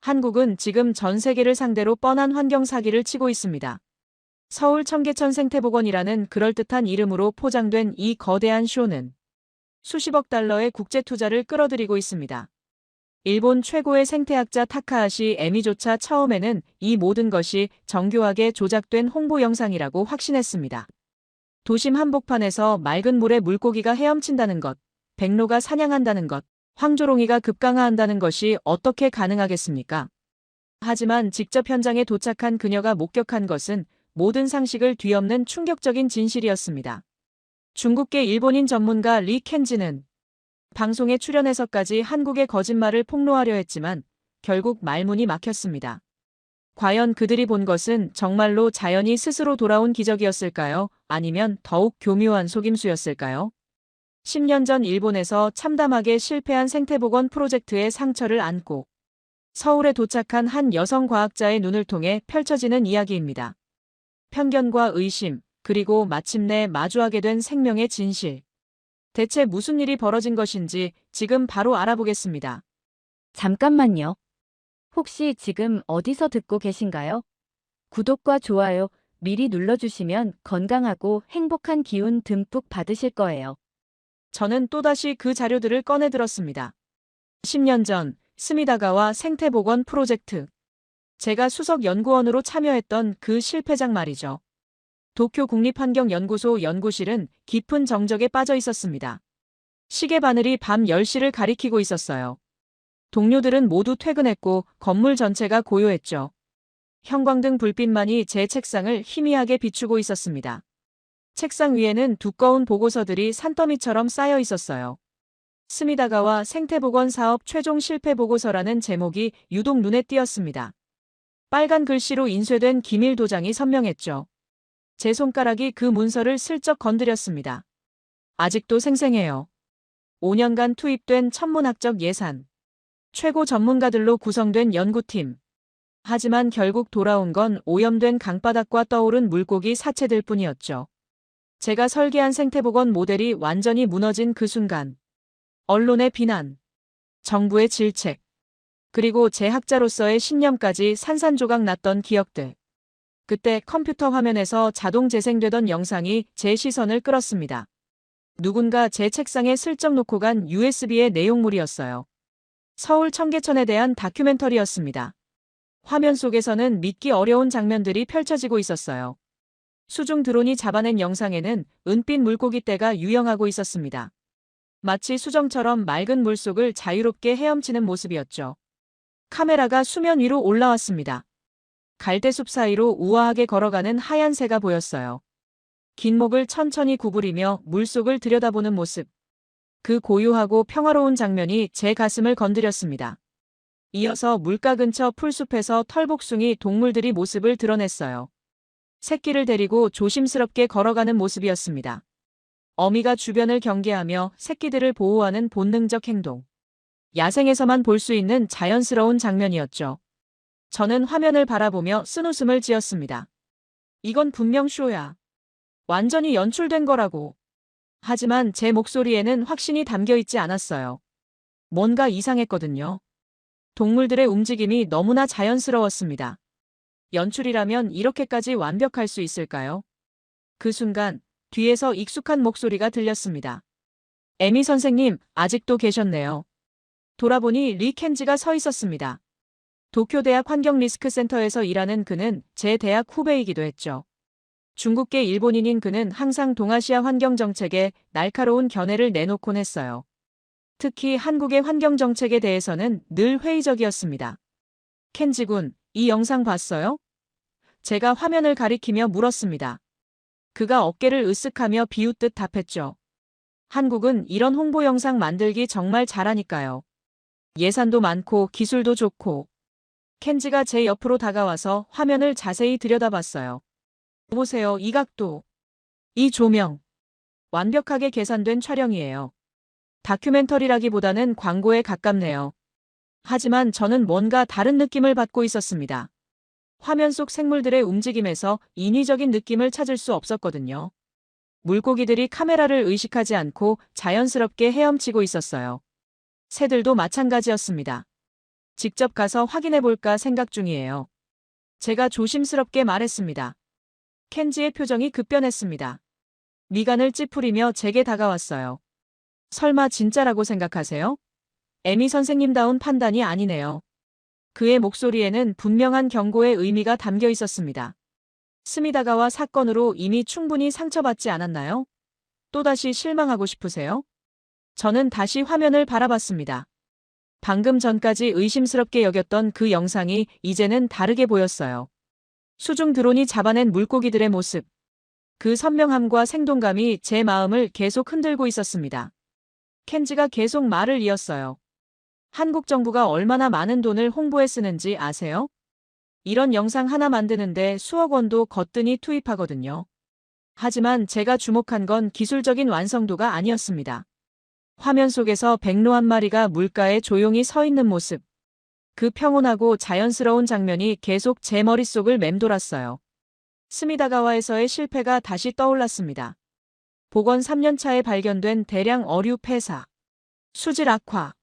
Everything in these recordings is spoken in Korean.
한국은 지금 전 세계를 상대로 뻔한 환경 사기를 치고 있습니다. 서울 청계천 생태복원이라는 그럴듯한 이름으로 포장된 이 거대한 쇼는 수십억 달러의 국제 투자를 끌어들이고 있습니다. 일본 최고의 생태학자 타카하시 에미조차 처음에는 이 모든 것이 정교하게 조작된 홍보 영상이라고 확신했습니다. 도심 한복판에서 맑은 물에 물고기가 헤엄친다는 것, 백로가 사냥한다는 것, 황조롱이가 급강하한다는 것이 어떻게 가능하겠습니까? 하지만 직접 현장에 도착한 그녀가 목격한 것은 모든 상식을 뒤엎는 충격적인 진실이었습니다. 중국계 일본인 전문가 리 켄지는 방송에 출연해서까지 한국의 거짓말을 폭로하려 했지만 결국 말문이 막혔습니다. 과연 그들이 본 것은 정말로 자연이 스스로 돌아온 기적이었을까요? 아니면 더욱 교묘한 속임수였을까요? 10년 전 일본에서 참담하게 실패한 생태복원 프로젝트의 상처를 안고 서울에 도착한 한 여성 과학자의 눈을 통해 펼쳐지는 이야기입니다. 편견과 의심, 그리고 마침내 마주하게 된 생명의 진실. 대체 무슨 일이 벌어진 것인지 지금 바로 알아보겠습니다. 잠깐만요. 혹시 지금 어디서 듣고 계신가요? 구독과 좋아요 미리 눌러주시면 건강하고 행복한 기운 듬뿍 받으실 거예요. 저는 또다시 그 자료들을 꺼내 들었습니다. 10년 전 스미다가와 생태복원 프로젝트. 제가 수석 연구원으로 참여했던 그 실패작 말이죠. 도쿄 국립환경연구소 연구실은 깊은 정적에 빠져 있었습니다. 시계 바늘이 밤 10시를 가리키고 있었어요. 동료들은 모두 퇴근했고 건물 전체가 고요했죠. 형광등 불빛만이 제 책상을 희미하게 비추고 있었습니다. 책상 위에는 두꺼운 보고서들이 산더미처럼 쌓여 있었어요. 스미다가와 생태복원 사업 최종 실패 보고서라는 제목이 유독 눈에 띄었습니다. 빨간 글씨로 인쇄된 기밀 도장이 선명했죠. 제 손가락이 그 문서를 슬쩍 건드렸습니다. 아직도 생생해요. 5년간 투입된 천문학적 예산. 최고 전문가들로 구성된 연구팀. 하지만 결국 돌아온 건 오염된 강바닥과 떠오른 물고기 사체들 뿐이었죠. 제가 설계한 생태복원 모델이 완전히 무너진 그 순간. 언론의 비난, 정부의 질책, 그리고 제 학자로서의 신념까지 산산조각 났던 기억들. 그때 컴퓨터 화면에서 자동 재생되던 영상이 제 시선을 끌었습니다. 누군가 제 책상에 슬쩍 놓고 간 USB의 내용물이었어요. 서울 청계천에 대한 다큐멘터리였습니다. 화면 속에서는 믿기 어려운 장면들이 펼쳐지고 있었어요. 수중 드론이 잡아낸 영상에는 은빛 물고기 떼가 유영하고 있었습니다. 마치 수정처럼 맑은 물속을 자유롭게 헤엄치는 모습이었죠. 카메라가 수면 위로 올라왔습니다. 갈대숲 사이로 우아하게 걸어가는 하얀 새가 보였어요. 긴 목을 천천히 구부리며 물속을 들여다보는 모습. 그 고요하고 평화로운 장면이 제 가슴을 건드렸습니다. 이어서 물가 근처 풀숲에서 털복숭이 동물들이 모습을 드러냈어요. 새끼를 데리고 조심스럽게 걸어가는 모습이었습니다. 어미가 주변을 경계하며 새끼들을 보호하는 본능적 행동. 야생에서만 볼 수 있는 자연스러운 장면이었죠. 저는 화면을 바라보며 쓴웃음을 지었습니다. 이건 분명 쇼야. 완전히 연출된 거라고. 하지만 제 목소리에는 확신이 담겨 있지 않았어요. 뭔가 이상했거든요. 동물들의 움직임이 너무나 자연스러웠습니다. 연출이라면 이렇게까지 완벽할 수 있을까요? 그 순간 뒤에서 익숙한 목소리가 들렸습니다. 에미 선생님, 아직도 계셨네요. 돌아보니 리 켄지가 서 있었습니다. 도쿄대학 환경리스크센터에서 일하는 그는 제 대학 후배이기도 했죠. 중국계 일본인인 그는 항상 동아시아 환경정책에 날카로운 견해를 내놓곤 했어요. 특히 한국의 환경정책에 대해서는 늘 회의적이었습니다. 켄지군, 이 영상 봤어요? 제가 화면을 가리키며 물었습니다. 그가 어깨를 으쓱하며 비웃듯 답했죠. 한국은 이런 홍보 영상 만들기 정말 잘하니까요. 예산도 많고 기술도 좋고. 켄지가 제 옆으로 다가와서 화면을 자세히 들여다봤어요. 보세요, 이 각도. 이 조명. 완벽하게 계산된 촬영이에요. 다큐멘터리라기보다는 광고에 가깝네요. 하지만 저는 뭔가 다른 느낌을 받고 있었습니다. 화면 속 생물들의 움직임에서 인위적인 느낌을 찾을 수 없었거든요. 물고기들이 카메라를 의식하지 않고 자연스럽게 헤엄치고 있었어요. 새들도 마찬가지였습니다. 직접 가서 확인해 볼까 생각 중이에요. 제가 조심스럽게 말했습니다. 켄지의 표정이 급변했습니다. 미간을 찌푸리며 제게 다가왔어요. 설마 진짜라고 생각하세요? 에미 선생님다운 판단이 아니네요. 그의 목소리에는 분명한 경고의 의미가 담겨 있었습니다. 스미다가와 사건으로 이미 충분히 상처받지 않았나요? 또다시 실망하고 싶으세요? 저는 다시 화면을 바라봤습니다. 방금 전까지 의심스럽게 여겼던 그 영상이 이제는 다르게 보였어요. 수중 드론이 잡아낸 물고기들의 모습. 그 선명함과 생동감이 제 마음을 계속 흔들고 있었습니다. 켄지가 계속 말을 이었어요. 한국 정부가 얼마나 많은 돈을 홍보에 쓰는지 아세요? 이런 영상 하나 만드는데 수억 원도 거뜬히 투입하거든요. 하지만 제가 주목한 건 기술적인 완성도가 아니었습니다. 화면 속에서 백로 한 마리가 물가에 조용히 서 있는 모습. 그 평온하고 자연스러운 장면이 계속 제 머릿속을 맴돌았어요. 스미다가와에서의 실패가 다시 떠올랐습니다. 복원 3년 차에 발견된 대량 어류 폐사, 수질 악화,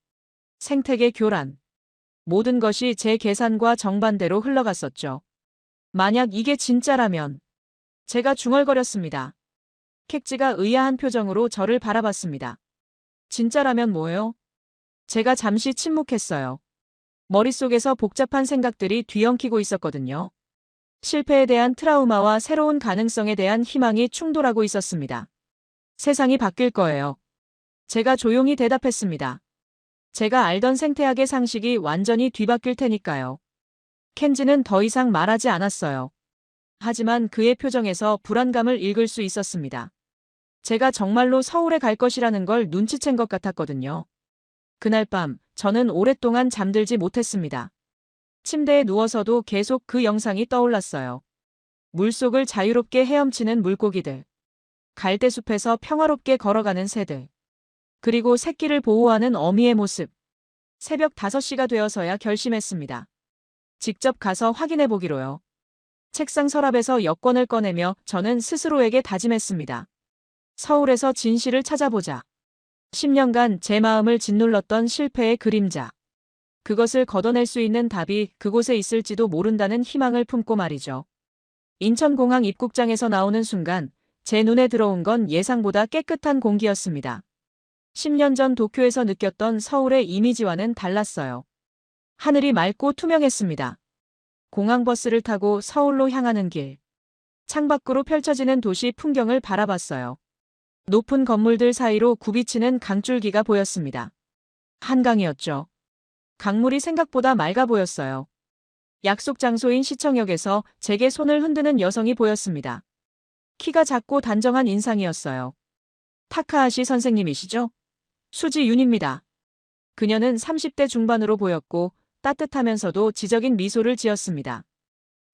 생태계 교란. 모든 것이 제 계산과 정반대로 흘러갔었죠. 만약 이게 진짜라면 제가 중얼거렸습니다. 캑지가 의아한 표정으로 저를 바라봤습니다. 진짜라면 뭐예요? 제가 잠시 침묵했어요. 머릿속에서 복잡한 생각들이 뒤엉키고 있었거든요. 실패에 대한 트라우마와 새로운 가능성에 대한 희망이 충돌하고 있었습니다. 세상이 바뀔 거예요. 제가 조용히 대답했습니다. 제가 알던 생태학의 상식이 완전히 뒤바뀔 테니까요. 켄지는 더 이상 말하지 않았어요. 하지만 그의 표정에서 불안감을 읽을 수 있었습니다. 제가 정말로 서울에 갈 것이라는 걸 눈치챈 것 같았거든요. 그날 밤 저는 오랫동안 잠들지 못했습니다. 침대에 누워서도 계속 그 영상이 떠올랐어요. 물속을 자유롭게 헤엄치는 물고기들. 갈대숲에서 평화롭게 걸어가는 새들. 그리고 새끼를 보호하는 어미의 모습. 새벽 5시가 되어서야 결심했습니다. 직접 가서 확인해 보기로요. 책상 서랍에서 여권을 꺼내며 저는 스스로에게 다짐했습니다. 서울에서 진실을 찾아보자. 10년간 제 마음을 짓눌렀던 실패의 그림자. 그것을 걷어낼 수 있는 답이 그곳에 있을지도 모른다는 희망을 품고 말이죠. 인천공항 입국장에서 나오는 순간 제 눈에 들어온 건 예상보다 깨끗한 공기였습니다. 10년 전 도쿄에서 느꼈던 서울의 이미지와는 달랐어요. 하늘이 맑고 투명했습니다. 공항버스를 타고 서울로 향하는 길. 창밖으로 펼쳐지는 도시 풍경을 바라봤어요. 높은 건물들 사이로 굽이치는 강줄기가 보였습니다. 한강이었죠. 강물이 생각보다 맑아 보였어요. 약속 장소인 시청역에서 제게 손을 흔드는 여성이 보였습니다. 키가 작고 단정한 인상이었어요. 타카하시 선생님이시죠? 수지윤입니다. 그녀는 30대 중반으로 보였고 따뜻하면서도 지적인 미소를 지었습니다.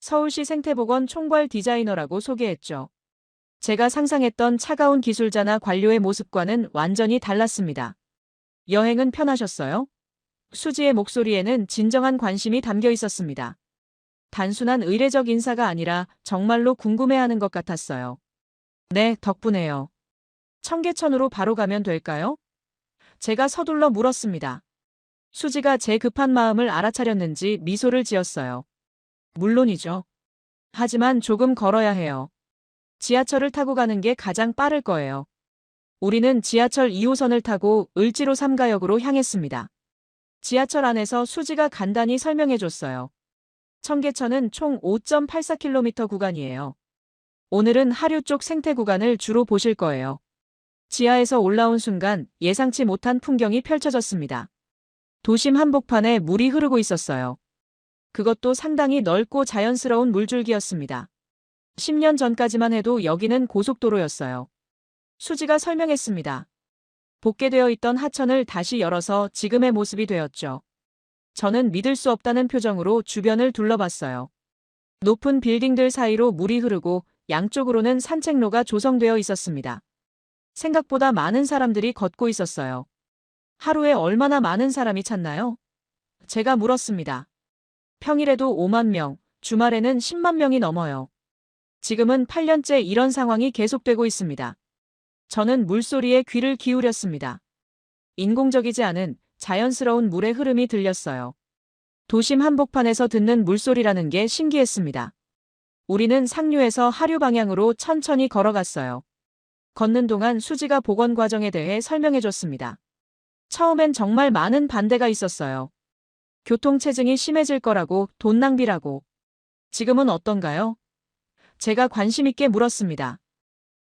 서울시 생태보건 총괄 디자이너라고 소개했죠. 제가 상상했던 차가운 기술자나 관료의 모습과는 완전히 달랐습니다. 여행은 편하셨어요? 수지의 목소리에는 진정한 관심이 담겨 있었습니다. 단순한 의례적 인사가 아니라 정말로 궁금해하는 것 같았어요. 네, 덕분에요. 청계천으로 바로 가면 될까요? 제가 서둘러 물었습니다. 수지가 제 급한 마음을 알아차렸는지 미소를 지었어요. 물론이죠. 하지만 조금 걸어야 해요. 지하철을 타고 가는 게 가장 빠를 거예요. 우리는 지하철 2호선을 타고 을지로 3가역으로 향했습니다. 지하철 안에서 수지가 간단히 설명해줬어요. 청계천은 총 5.84km 구간이에요. 오늘은 하류 쪽 생태 구간을 주로 보실 거예요. 지하에서 올라온 순간 예상치 못한 풍경이 펼쳐졌습니다. 도심 한복판에 물이 흐르고 있었어요. 그것도 상당히 넓고 자연스러운 물줄기였습니다. 10년 전까지만 해도 여기는 고속도로였어요. 수지가 설명했습니다. 복개되어 있던 하천을 다시 열어서 지금의 모습이 되었죠. 저는 믿을 수 없다는 표정으로 주변을 둘러봤어요. 높은 빌딩들 사이로 물이 흐르고 양쪽으로는 산책로가 조성되어 있었습니다. 생각보다 많은 사람들이 걷고 있었어요. 하루에 얼마나 많은 사람이 찾나요? 제가 물었습니다. 평일에도 5만 명, 주말에는 10만 명이 넘어요. 지금은 8년째 이런 상황이 계속되고 있습니다. 저는 물소리에 귀를 기울였습니다. 인공적이지 않은 자연스러운 물의 흐름이 들렸어요. 도심 한복판에서 듣는 물소리라는 게 신기했습니다. 우리는 상류에서 하류 방향으로 천천히 걸어갔어요. 걷는 동안 수지가 복원 과정에 대해 설명해줬습니다. 처음엔 정말 많은 반대가 있었어요. 교통체증이 심해질 거라고, 돈 낭비라고. 지금은 어떤가요? 제가 관심 있게 물었습니다.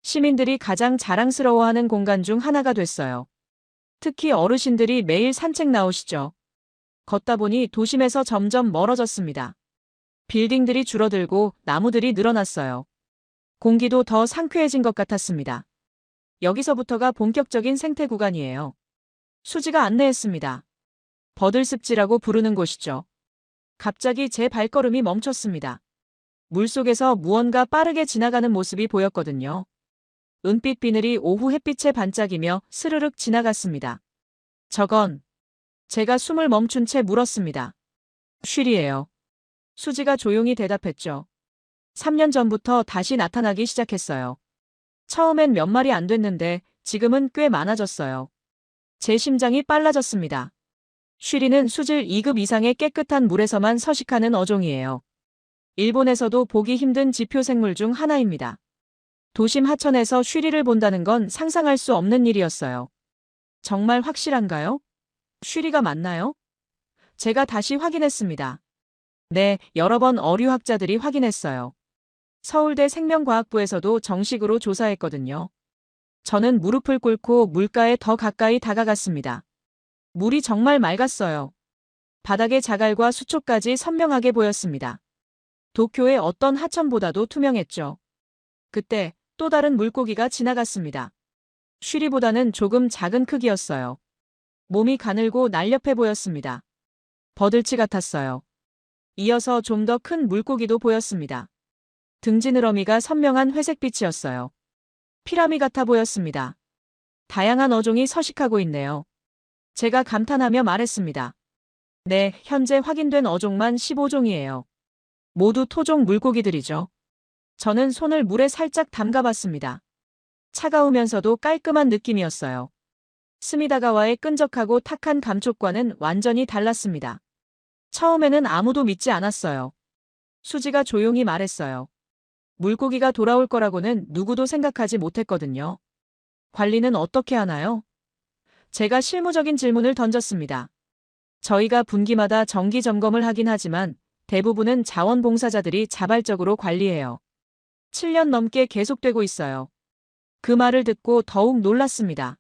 시민들이 가장 자랑스러워하는 공간 중 하나가 됐어요. 특히 어르신들이 매일 산책 나오시죠. 걷다 보니 도심에서 점점 멀어졌습니다. 빌딩들이 줄어들고 나무들이 늘어났어요. 공기도 더 상쾌해진 것 같았습니다. 여기서부터가 본격적인 생태 구간이에요. 수지가 안내했습니다. 버들습지라고 부르는 곳이죠. 갑자기 제 발걸음이 멈췄습니다. 물속에서 무언가 빠르게 지나가는 모습이 보였거든요. 은빛 비늘이 오후 햇빛에 반짝이며 스르륵 지나갔습니다. 저건 제가 숨을 멈춘 채 물었습니다. 쉬리예요. 수지가 조용히 대답했죠. 3년 전부터 다시 나타나기 시작했어요. 처음엔 몇 마리 안 됐는데 지금은 꽤 많아졌어요. 제 심장이 빨라졌습니다. 쉬리는 수질 2급 이상의 깨끗한 물에서만 서식하는 어종이에요. 일본에서도 보기 힘든 지표 생물 중 하나입니다. 도심 하천에서 쉬리를 본다는 건 상상할 수 없는 일이었어요. 정말 확실한가요? 쉬리가 맞나요? 제가 다시 확인했습니다. 네, 여러 번 어류학자들이 확인했어요. 서울대 생명과학부에서도 정식으로 조사했거든요. 저는 무릎을 꿇고 물가에 더 가까이 다가갔습니다. 물이 정말 맑았어요. 바닥의 자갈과 수초까지 선명하게 보였습니다. 도쿄의 어떤 하천보다도 투명했죠. 그때 또 다른 물고기가 지나갔습니다. 쉬리보다는 조금 작은 크기였어요. 몸이 가늘고 날렵해 보였습니다. 버들치 같았어요. 이어서 좀 더 큰 물고기도 보였습니다. 등지느러미가 선명한 회색빛이었어요. 피라미 같아 보였습니다. 다양한 어종이 서식하고 있네요. 제가 감탄하며 말했습니다. 네, 현재 확인된 어종만 15종이에요. 모두 토종 물고기들이죠. 저는 손을 물에 살짝 담가봤습니다. 차가우면서도 깔끔한 느낌이었어요. 스미다가와의 끈적하고 탁한 감촉과는 완전히 달랐습니다. 처음에는 아무도 믿지 않았어요. 수지가 조용히 말했어요. 물고기가 돌아올 거라고는 누구도 생각하지 못했거든요. 관리는 어떻게 하나요? 제가 실무적인 질문을 던졌습니다. 저희가 분기마다 정기 점검을 하긴 하지만 대부분은 자원봉사자들이 자발적으로 관리해요. 7년 넘게 계속되고 있어요. 그 말을 듣고 더욱 놀랐습니다.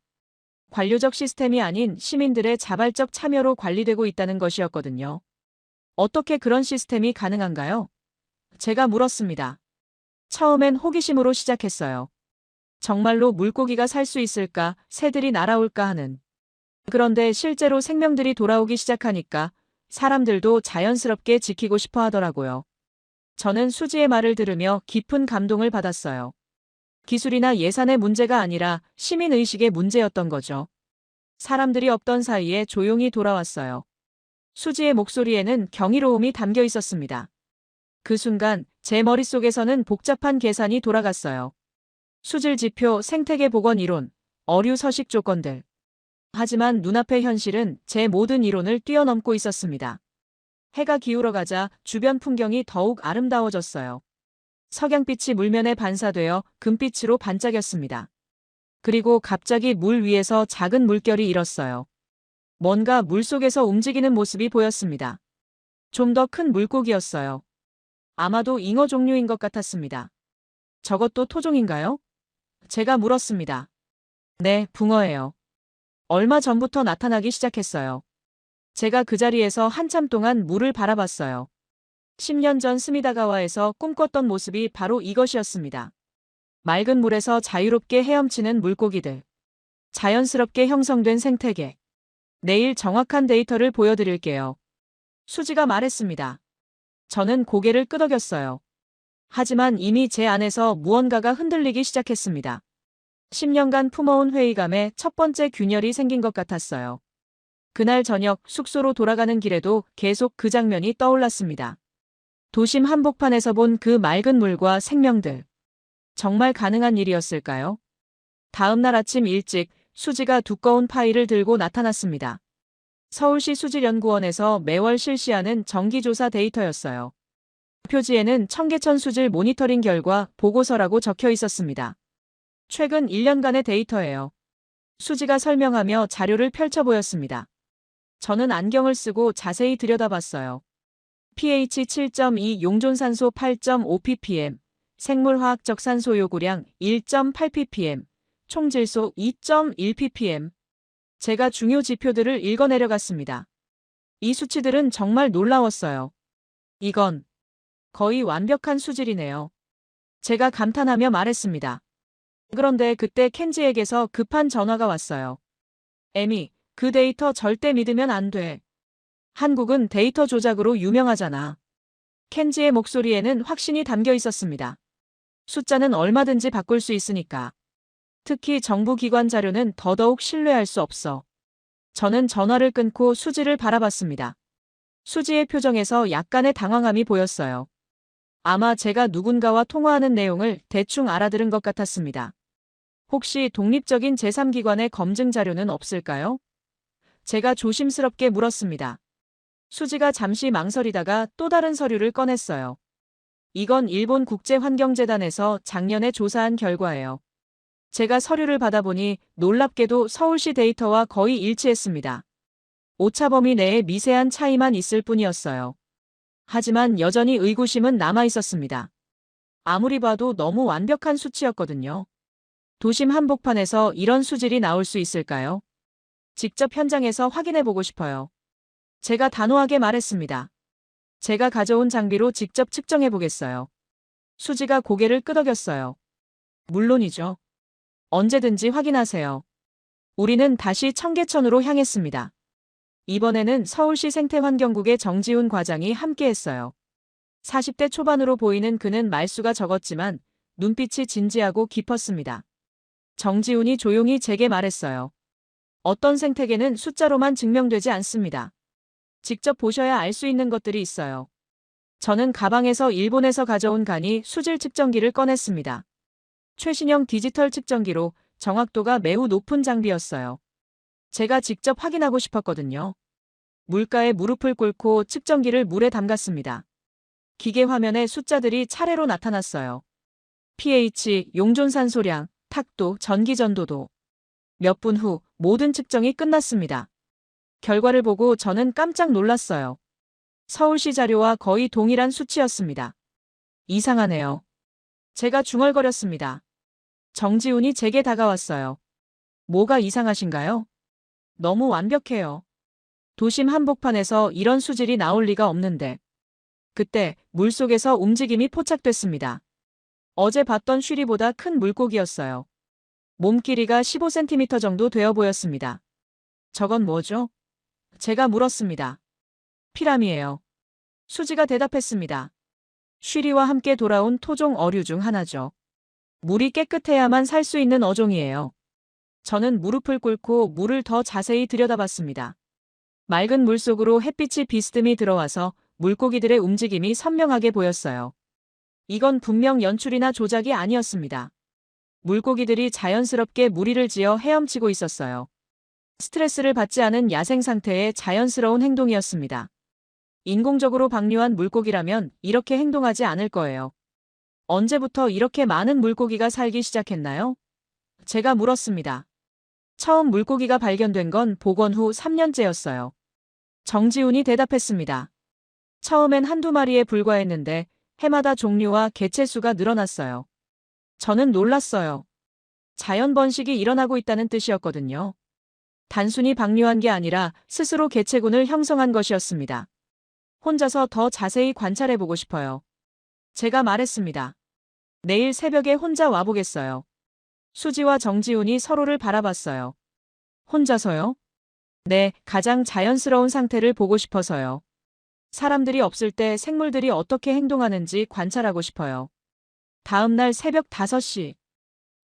관료적 시스템이 아닌 시민들의 자발적 참여로 관리되고 있다는 것이었거든요. 어떻게 그런 시스템이 가능한가요? 제가 물었습니다. 처음엔 호기심으로 시작했어요. 정말로 물고기가 살 수 있을까, 새들이 날아올까 하는. 그런데 실제로 생명들이 돌아오기 시작하니까 사람들도 자연스럽게 지키고 싶어 하더라고요. 저는 수지의 말을 들으며 깊은 감동을 받았어요. 기술이나 예산의 문제가 아니라 시민의식의 문제였던 거죠. 사람들이 없던 사이에 조용히 돌아왔어요. 수지의 목소리에는 경이로움이 담겨 있었습니다. 그 순간 제 머릿속에서는 복잡한 계산이 돌아갔어요. 수질 지표, 생태계 복원 이론, 어류 서식 조건들. 하지만 눈앞의 현실은 제 모든 이론을 뛰어넘고 있었습니다. 해가 기울어가자 주변 풍경이 더욱 아름다워졌어요. 석양빛이 물면에 반사되어 금빛으로 반짝였습니다. 그리고 갑자기 물 위에서 작은 물결이 일었어요. 뭔가 물속에서 움직이는 모습이 보였습니다. 좀 더 큰 물고기였어요. 아마도 잉어 종류인 것 같았습니다. 저것도 토종인가요? 제가 물었습니다. 네, 붕어예요. 얼마 전부터 나타나기 시작했어요. 제가 그 자리에서 한참 동안 물을 바라봤어요. 10년 전 스미다가와에서 꿈꿨던 모습이 바로 이것이었습니다. 맑은 물에서 자유롭게 헤엄치는 물고기들. 자연스럽게 형성된 생태계. 내일 정확한 데이터를 보여드릴게요. 수지가 말했습니다. 저는 고개를 끄덕였어요. 하지만 이미 제 안에서 무언가가 흔들리기 시작했습니다. 10년간 품어온 회의감에 첫 번째 균열이 생긴 것 같았어요. 그날 저녁 숙소로 돌아가는 길에도 계속 그 장면이 떠올랐습니다. 도심 한복판에서 본 그 맑은 물과 생명들. 정말 가능한 일이었을까요? 다음 날 아침 일찍 수지가 두꺼운 파일을 들고 나타났습니다. 서울시 수질연구원에서 매월 실시하는 정기조사 데이터였어요. 표지에는 청계천 수질 모니터링 결과 보고서라고 적혀 있었습니다. 최근 1년간의 데이터예요. 수지가 설명하며 자료를 펼쳐 보였습니다. 저는 안경을 쓰고 자세히 들여다봤어요. pH 7.2, 용존산소 8.5 ppm, 생물화학적 산소 요구량 1.8 ppm, 총질소 2.1 ppm. 제가 중요 지표들을 읽어 내려갔습니다. 이 수치들은 정말 놀라웠어요. 이건 거의 완벽한 수질이네요. 제가 감탄하며 말했습니다. 그런데 그때 켄지에게서 급한 전화가 왔어요. 에미, 그 데이터 절대 믿으면 안 돼. 한국은 데이터 조작으로 유명하잖아. 켄지의 목소리에는 확신이 담겨 있었습니다. 숫자는 얼마든지 바꿀 수 있으니까. 특히 정부 기관 자료는 더더욱 신뢰할 수 없어. 저는 전화를 끊고 수지를 바라봤습니다. 수지의 표정에서 약간의 당황함이 보였어요. 아마 제가 누군가와 통화하는 내용을 대충 알아들은 것 같았습니다. 혹시 독립적인 제3기관의 검증 자료는 없을까요? 제가 조심스럽게 물었습니다. 수지가 잠시 망설이다가 또 다른 서류를 꺼냈어요. 이건 일본 국제환경재단에서 작년에 조사한 결과예요. 제가 서류를 받아보니 놀랍게도 서울시 데이터와 거의 일치했습니다. 오차 범위 내에 미세한 차이만 있을 뿐이었어요. 하지만 여전히 의구심은 남아 있었습니다. 아무리 봐도 너무 완벽한 수치였거든요. 도심 한복판에서 이런 수질이 나올 수 있을까요? 직접 현장에서 확인해 보고 싶어요. 제가 단호하게 말했습니다. 제가 가져온 장비로 직접 측정해 보겠어요. 수지가 고개를 끄덕였어요. 물론이죠. 언제든지 확인하세요. 우리는 다시 청계천으로 향했습니다. 이번에는 서울시 생태환경국의 정지훈 과장이 함께했어요. 40대 초반으로 보이는 그는 말수가 적었지만 눈빛이 진지하고 깊었습니다. 정지훈이 조용히 제게 말했어요. 어떤 생태계는 숫자로만 증명되지 않습니다. 직접 보셔야 알 수 있는 것들이 있어요. 저는 가방에서 일본에서 가져온 간이 수질 측정기를 꺼냈습니다. 최신형 디지털 측정기로 정확도가 매우 높은 장비였어요. 제가 직접 확인하고 싶었거든요. 물가에 무릎을 꿇고 측정기를 물에 담갔습니다. 기계 화면에 숫자들이 차례로 나타났어요. pH, 용존산소량, 탁도, 전기전도도. 몇 분 후 모든 측정이 끝났습니다. 결과를 보고 저는 깜짝 놀랐어요. 서울시 자료와 거의 동일한 수치였습니다. 이상하네요. 제가 중얼거렸습니다. 정지훈이 제게 다가왔어요. 뭐가 이상하신가요? 너무 완벽해요. 도심 한복판에서 이런 수질이 나올 리가 없는데. 그때 물속에서 움직임이 포착됐습니다. 어제 봤던 쉬리보다 큰 물고기였어요. 몸 길이가 15cm 정도 되어 보였습니다. 저건 뭐죠? 제가 물었습니다. 피라미예요. 수지가 대답했습니다. 쉬리와 함께 돌아온 토종 어류 중 하나죠. 물이 깨끗해야만 살 수 있는 어종이에요. 저는 무릎을 꿇고 물을 더 자세히 들여다봤습니다. 맑은 물속으로 햇빛이 비스듬히 들어와서 물고기들의 움직임이 선명하게 보였어요. 이건 분명 연출이나 조작이 아니었습니다. 물고기들이 자연스럽게 무리를 지어 헤엄치고 있었어요. 스트레스를 받지 않은 야생 상태의 자연스러운 행동이었습니다. 인공적으로 방류한 물고기라면 이렇게 행동하지 않을 거예요. 언제부터 이렇게 많은 물고기가 살기 시작했나요? 제가 물었습니다. 처음 물고기가 발견된 건 복원 후 3년째였어요. 정지훈이 대답했습니다. 처음엔 한두 마리에 불과했는데 해마다 종류와 개체 수가 늘어났어요. 저는 놀랐어요. 자연 번식이 일어나고 있다는 뜻이었거든요. 단순히 방류한 게 아니라 스스로 개체군을 형성한 것이었습니다. 혼자서 더 자세히 관찰해보고 싶어요. 제가 말했습니다. 내일 새벽에 혼자 와보겠어요. 수지와 정지훈이 서로를 바라봤어요. 혼자서요? 네, 가장 자연스러운 상태를 보고 싶어서요. 사람들이 없을 때 생물들이 어떻게 행동하는지 관찰하고 싶어요. 다음 날 새벽 5시.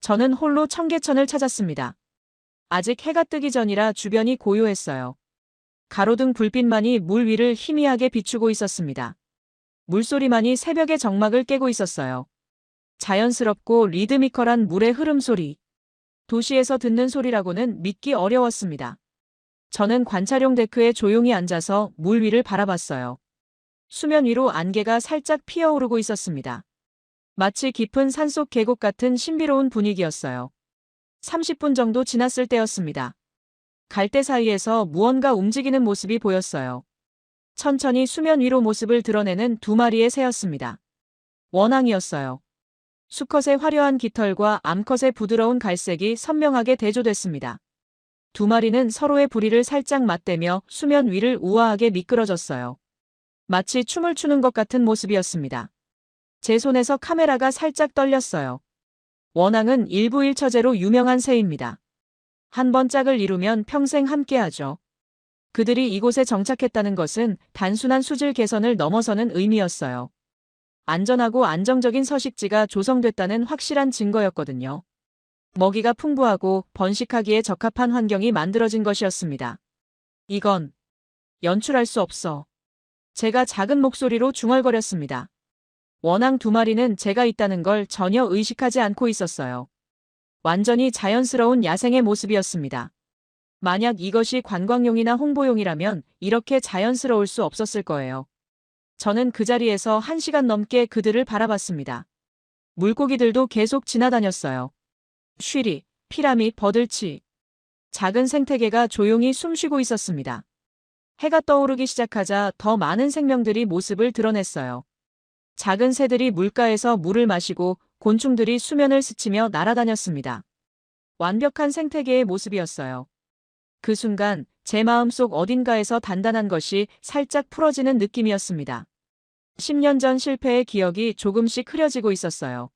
저는 홀로 청계천을 찾았습니다. 아직 해가 뜨기 전이라 주변이 고요했어요. 가로등 불빛만이 물 위를 희미하게 비추고 있었습니다. 물소리만이 새벽의 정막을 깨고 있었어요. 자연스럽고 리드미컬한 물의 흐름 소리. 도시에서 듣는 소리라고는 믿기 어려웠습니다. 저는 관찰용 데크에 조용히 앉아서 물 위를 바라봤어요. 수면 위로 안개가 살짝 피어오르고 있었습니다. 마치 깊은 산속 계곡 같은 신비로운 분위기였어요. 30분 정도 지났을 때였습니다. 갈대 사이에서 무언가 움직이는 모습이 보였어요. 천천히 수면 위로 모습을 드러내는 두 마리의 새였습니다. 원앙이었어요. 수컷의 화려한 깃털과 암컷의 부드러운 갈색이 선명하게 대조됐습니다. 두 마리는 서로의 부리를 살짝 맞대며 수면 위를 우아하게 미끄러졌어요. 마치 춤을 추는 것 같은 모습이었습니다. 제 손에서 카메라가 살짝 떨렸어요. 원앙은 일부일처제로 유명한 새입니다. 한 번 짝을 이루면 평생 함께하죠. 그들이 이곳에 정착했다는 것은 단순한 수질 개선을 넘어서는 의미였어요. 안전하고 안정적인 서식지가 조성됐다는 확실한 증거였거든요. 먹이가 풍부하고 번식하기에 적합한 환경이 만들어진 것이었습니다. 이건 연출할 수 없어. 제가 작은 목소리로 중얼거렸습니다. 원앙 두 마리는 제가 있다는 걸 전혀 의식하지 않고 있었어요. 완전히 자연스러운 야생의 모습이었습니다. 만약 이것이 관광용이나 홍보용이라면 이렇게 자연스러울 수 없었을 거예요. 저는 그 자리에서 1시간 넘게 그들을 바라봤습니다. 물고기들도 계속 지나다녔어요. 쉬리, 피라미, 버들치. 작은 생태계가 조용히 숨쉬고 있었습니다. 해가 떠오르기 시작하자 더 많은 생명들이 모습을 드러냈어요. 작은 새들이 물가에서 물을 마시고 곤충들이 수면을 스치며 날아다녔습니다. 완벽한 생태계의 모습이었어요. 그 순간 제 마음속 어딘가에서 단단한 것이 살짝 풀어지는 느낌이었습니다. 10년 전 실패의 기억이 조금씩 흐려지고 있었어요.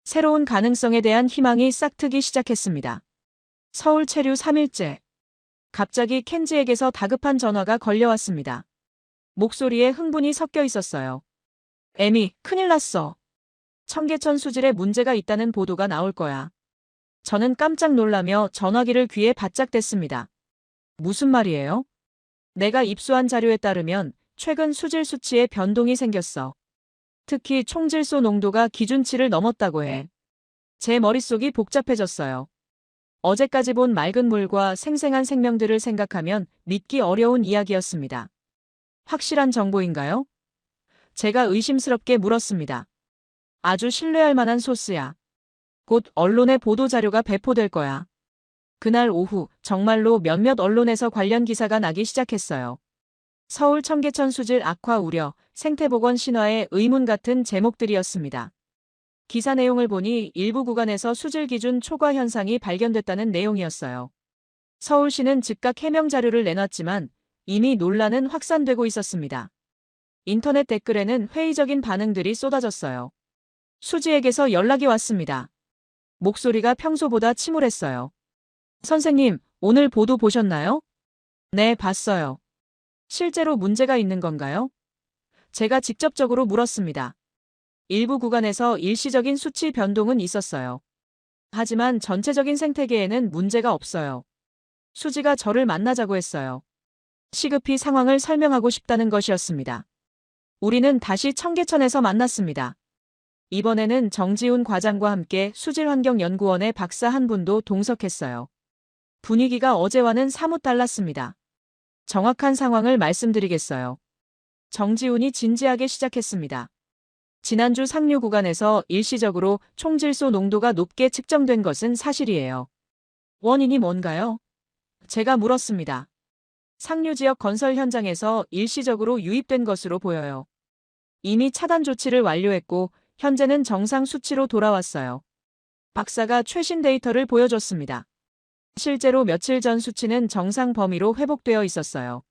새로운 가능성에 대한 희망이 싹트기 시작했습니다. 서울 체류 3일째. 갑자기 켄지에게서 다급한 전화가 걸려왔습니다. 목소리에 흥분이 섞여 있었어요. 에미, 큰일 났어. 청계천 수질에 문제가 있다는 보도가 나올 거야. 저는 깜짝 놀라며 전화기를 귀에 바짝 댔습니다. 무슨 말이에요? 내가 입수한 자료에 따르면 최근 수질 수치에 변동이 생겼어. 특히 총질소 농도가 기준치를 넘었다고 해. 제 머릿속이 복잡해졌어요. 어제까지 본 맑은 물과 생생한 생명들을 생각하면 믿기 어려운 이야기였습니다. 확실한 정보인가요? 제가 의심스럽게 물었습니다. 아주 신뢰할 만한 소스야. 곧 언론에 보도 자료가 배포될 거야. 그날 오후 정말로 몇몇 언론에서 관련 기사가 나기 시작했어요. 서울 청계천 수질 악화 우려, 생태보건 신화의 의문 같은 제목들이었습니다. 기사 내용을 보니 일부 구간에서 수질 기준 초과 현상이 발견됐다는 내용이었어요. 서울시는 즉각 해명 자료를 내놨지만 이미 논란은 확산되고 있었습니다. 인터넷 댓글에는 회의적인 반응들이 쏟아졌어요. 수지에게서 연락이 왔습니다. 목소리가 평소보다 침울했어요. 선생님, 오늘 보도 보셨나요? 네, 봤어요. 실제로 문제가 있는 건가요? 제가 직접적으로 물었습니다. 일부 구간에서 일시적인 수치 변동은 있었어요. 하지만 전체적인 생태계에는 문제가 없어요. 수지가 저를 만나자고 했어요. 시급히 상황을 설명하고 싶다는 것이었습니다. 우리는 다시 청계천에서 만났습니다. 이번에는 정지훈 과장과 함께 수질환경연구원의 박사 한 분도 동석했어요. 분위기가 어제와는 사뭇 달랐습니다. 정확한 상황을 말씀드리겠어요. 정지훈이 진지하게 시작했습니다. 지난주 상류 구간에서 일시적으로 총질소 농도가 높게 측정된 것은 사실이에요. 원인이 뭔가요? 제가 물었습니다. 상류 지역 건설 현장에서 일시적으로 유입된 것으로 보여요. 이미 차단 조치를 완료했고 현재는 정상 수치로 돌아왔어요. 박사가 최신 데이터를 보여줬습니다. 실제로 며칠 전 수치는 정상 범위로 회복되어 있었어요.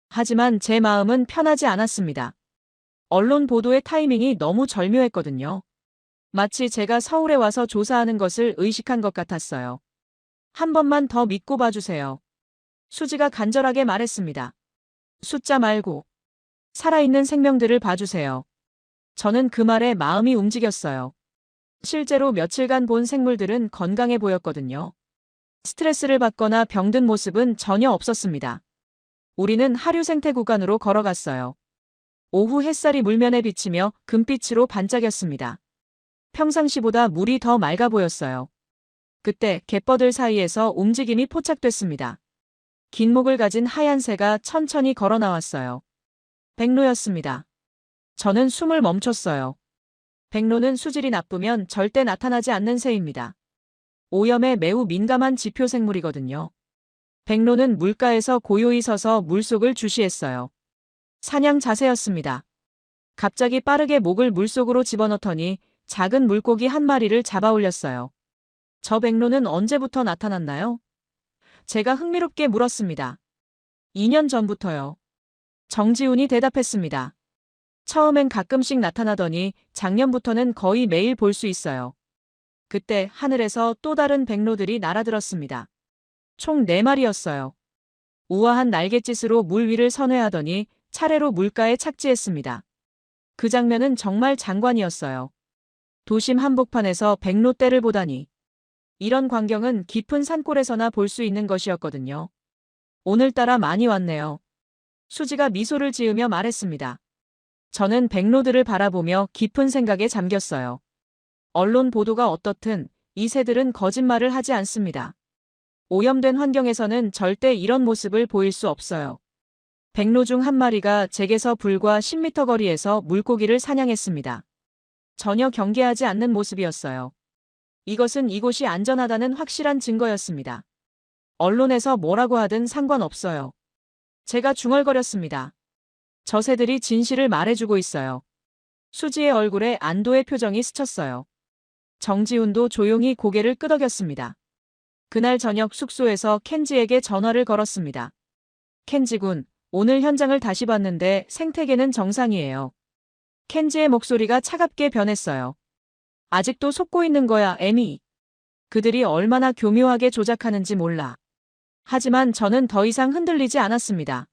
하지만 제 마음은 편하지 않았습니다. 언론 보도의 타이밍이 너무 절묘했거든요. 마치 제가 서울에 와서 조사하는 것을 의식한 것 같았어요. 한 번만 더 믿고 봐주세요. 수지가 간절하게 말했습니다. 숫자 말고 살아있는 생명들을 봐주세요. 저는 그 말에 마음이 움직였어요. 실제로 며칠간 본 생물들은 건강해 보였거든요. 스트레스를 받거나 병든 모습은 전혀 없었습니다. 우리는 하류 생태 구간으로 걸어갔어요. 오후 햇살이 물면에 비치며 금빛으로 반짝였습니다. 평상시보다 물이 더 맑아 보였어요. 그때 갯벌들 사이에서 움직임이 포착됐습니다. 긴 목을 가진 하얀 새가 천천히 걸어 나왔어요. 백로였습니다. 저는 숨을 멈췄어요. 백로는 수질이 나쁘면 절대 나타나지 않는 새입니다. 오염에 매우 민감한 지표 생물이거든요. 백로는 물가에서 고요히 서서 물속을 주시했어요. 사냥 자세였습니다. 갑자기 빠르게 목을 물속으로 집어넣더니 작은 물고기 한 마리를 잡아 올렸어요. 저 백로는 언제부터 나타났나요? 제가 흥미롭게 물었습니다. 2년 전부터요. 정지훈이 대답했습니다. 처음엔 가끔씩 나타나더니 작년부터는 거의 매일 볼 수 있어요. 그때 하늘에서 또 다른 백로들이 날아들었습니다. 총 4마리였어요. 우아한 날갯짓으로 물 위를 선회하더니 차례로 물가에 착지했습니다. 그 장면은 정말 장관이었어요. 도심 한복판에서 백로떼를 보다니. 이런 광경은 깊은 산골에서나 볼 수 있는 것이었거든요. 오늘따라 많이 왔네요. 수지가 미소를 지으며 말했습니다. 저는 백로들을 바라보며 깊은 생각에 잠겼어요. 언론 보도가 어떻든 이 새들은 거짓말을 하지 않습니다. 오염된 환경에서는 절대 이런 모습을 보일 수 없어요. 백로 중 한 마리가 댁에서 불과 10m 거리에서 물고기를 사냥했습니다. 전혀 경계하지 않는 모습이었어요. 이것은 이곳이 안전하다는 확실한 증거였습니다. 언론에서 뭐라고 하든 상관없어요. 제가 중얼거렸습니다. 저 새들이 진실을 말해주고 있어요. 수지의 얼굴에 안도의 표정이 스쳤어요. 정지훈도 조용히 고개를 끄덕였습니다. 그날 저녁 숙소에서 켄지에게 전화를 걸었습니다. 켄지군, 오늘 현장을 다시 봤는데 생태계는 정상이에요. 켄지의 목소리가 차갑게 변했어요. 아직도 속고 있는 거야, 에미. 그들이 얼마나 교묘하게 조작하는지 몰라. 하지만 저는 더 이상 흔들리지 않았습니다.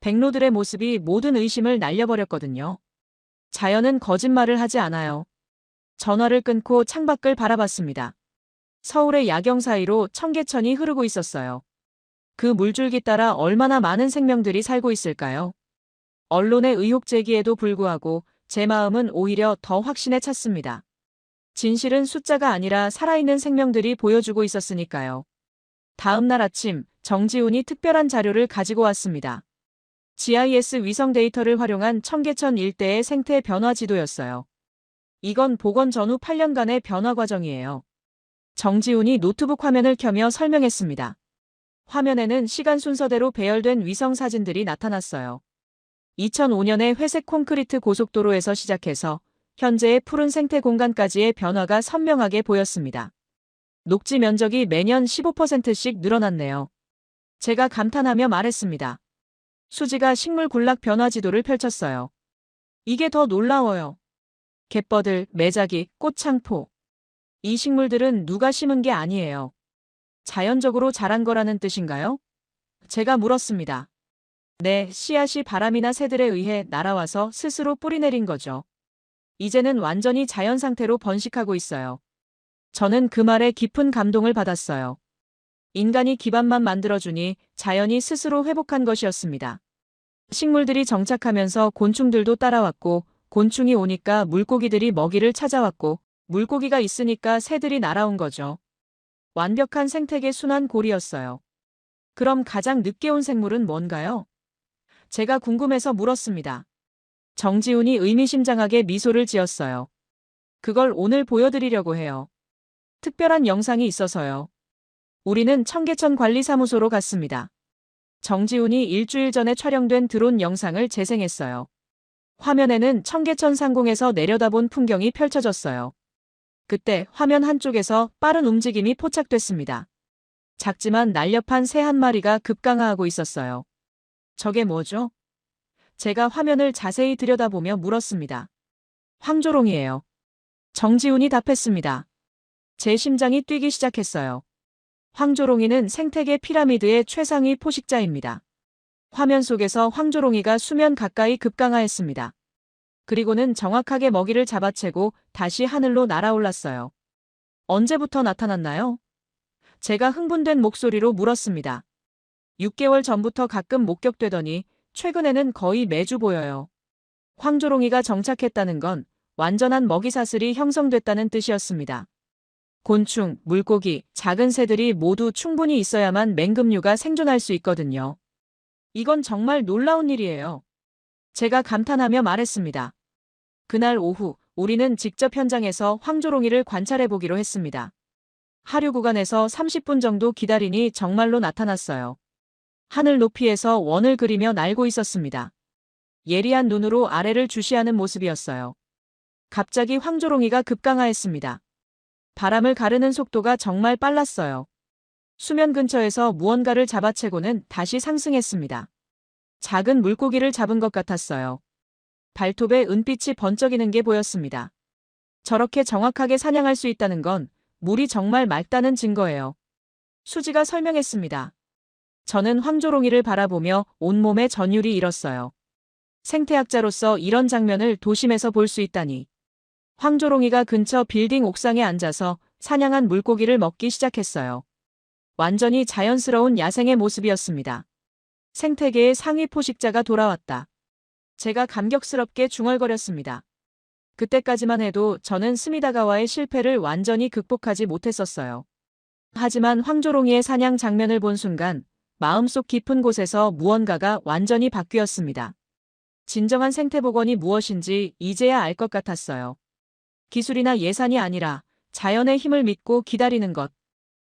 백로들의 모습이 모든 의심을 날려버렸거든요. 자연은 거짓말을 하지 않아요. 전화를 끊고 창밖을 바라봤습니다. 서울의 야경 사이로 청계천이 흐르고 있었어요. 그 물줄기 따라 얼마나 많은 생명들이 살고 있을까요? 언론의 의혹 제기에도 불구하고 제 마음은 오히려 더 확신에 찼습니다. 진실은 숫자가 아니라 살아있는 생명들이 보여주고 있었으니까요. 다음 날 아침, 정지훈이 특별한 자료를 가지고 왔습니다. GIS 위성 데이터를 활용한 청계천 일대의 생태 변화 지도였어요. 이건 복원 전후 8년간의 변화 과정이에요. 정지훈이 노트북 화면을 켜며 설명했습니다. 화면에는 시간 순서대로 배열된 위성 사진들이 나타났어요. 2005년의 회색 콘크리트 고속도로에서 시작해서 현재의 푸른 생태 공간까지의 변화가 선명하게 보였습니다. 녹지 면적이 매년 15%씩 늘어났네요. 제가 감탄하며 말했습니다. 수지가 식물 군락 변화 지도를 펼쳤어요. 이게 더 놀라워요. 갯버들, 매자기, 꽃창포. 이 식물들은 누가 심은 게 아니에요. 자연적으로 자란 거라는 뜻인가요? 제가 물었습니다. 네, 씨앗이 바람이나 새들에 의해 날아와서 스스로 뿌리내린 거죠. 이제는 완전히 자연 상태로 번식하고 있어요. 저는 그 말에 깊은 감동을 받았어요. 인간이 기반만 만들어주니 자연이 스스로 회복한 것이었습니다. 식물들이 정착하면서 곤충들도 따라왔고, 곤충이 오니까 물고기들이 먹이를 찾아왔고, 물고기가 있으니까 새들이 날아온 거죠. 완벽한 생태계 순환골이었어요. 그럼 가장 늦게 온 생물은 뭔가요? 제가 궁금해서 물었습니다. 정지훈이 의미심장하게 미소를 지었어요. 그걸 오늘 보여드리려고 해요. 특별한 영상이 있어서요. 우리는 청계천 관리사무소로 갔습니다. 정지훈이 일주일 전에 촬영된 드론 영상을 재생했어요. 화면에는 청계천 상공에서 내려다본 풍경이 펼쳐졌어요. 그때 화면 한쪽에서 빠른 움직임이 포착됐습니다. 작지만 날렵한 새 한 마리가 급강하하고 있었어요. 저게 뭐죠? 제가 화면을 자세히 들여다보며 물었습니다. 황조롱이에요. 정지훈이 답했습니다. 제 심장이 뛰기 시작했어요. 황조롱이는 생태계 피라미드의 최상위 포식자입니다. 화면 속에서 황조롱이가 수면 가까이 급강하했습니다. 그리고는 정확하게 먹이를 잡아채고 다시 하늘로 날아올랐어요. 언제부터 나타났나요? 제가 흥분된 목소리로 물었습니다. 6개월 전부터 가끔 목격되더니 최근에는 거의 매주 보여요. 황조롱이가 정착했다는 건 완전한 먹이사슬이 형성됐다는 뜻이었습니다. 곤충, 물고기, 작은 새들이 모두 충분히 있어야만 맹금류가 생존할 수 있거든요. 이건 정말 놀라운 일이에요. 제가 감탄하며 말했습니다. 그날 오후, 우리는 직접 현장에서 황조롱이를 관찰해 보기로 했습니다. 하류 구간에서 30분 정도 기다리니 정말로 나타났어요. 하늘 높이에서 원을 그리며 날고 있었습니다. 예리한 눈으로 아래를 주시하는 모습이었어요. 갑자기 황조롱이가 급강하했습니다. 바람을 가르는 속도가 정말 빨랐어요. 수면 근처에서 무언가를 잡아채고는 다시 상승했습니다. 작은 물고기를 잡은 것 같았어요. 발톱에 은빛이 번쩍이는 게 보였습니다. 저렇게 정확하게 사냥할 수 있다는 건 물이 정말 맑다는 증거예요. 수지가 설명했습니다. 저는 황조롱이를 바라보며 온몸에 전율이 일었어요. 생태학자로서 이런 장면을 도심에서 볼 수 있다니. 황조롱이가 근처 빌딩 옥상에 앉아서 사냥한 물고기를 먹기 시작했어요. 완전히 자연스러운 야생의 모습이었습니다. 생태계의 상위 포식자가 돌아왔다. 제가 감격스럽게 중얼거렸습니다. 그때까지만 해도 저는 스미다가와의 실패를 완전히 극복하지 못했었어요. 하지만 황조롱이의 사냥 장면을 본 순간 마음속 깊은 곳에서 무언가가 완전히 바뀌었습니다. 진정한 생태복원이 무엇인지 이제야 알 것 같았어요. 기술이나 예산이 아니라 자연의 힘을 믿고 기다리는 것.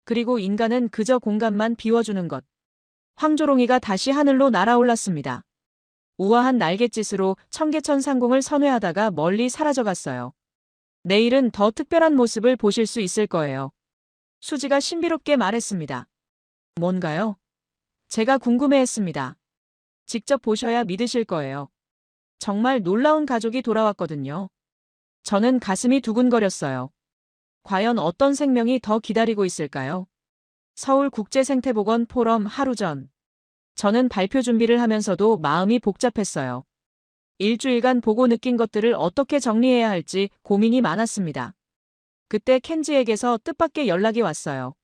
그리고 인간은 그저 공간만 비워주는 것. 황조롱이가 다시 하늘로 날아올랐습니다. 우아한 날갯짓으로 청계천 상공을 선회하다가 멀리 사라져갔어요. 내일은 더 특별한 모습을 보실 수 있을 거예요. 수지가 신비롭게 말했습니다. 뭔가요? 제가 궁금해했습니다. 직접 보셔야 믿으실 거예요. 정말 놀라운 가족이 돌아왔거든요. 저는 가슴이 두근거렸어요. 과연 어떤 생명이 더 기다리고 있을까요? 서울국제생태복원 포럼 하루 전. 저는 발표 준비를 하면서도 마음이 복잡했어요. 일주일간 보고 느낀 것들을 어떻게 정리해야 할지 고민이 많았습니다. 그때 켄지에게서 뜻밖의 연락이 왔어요.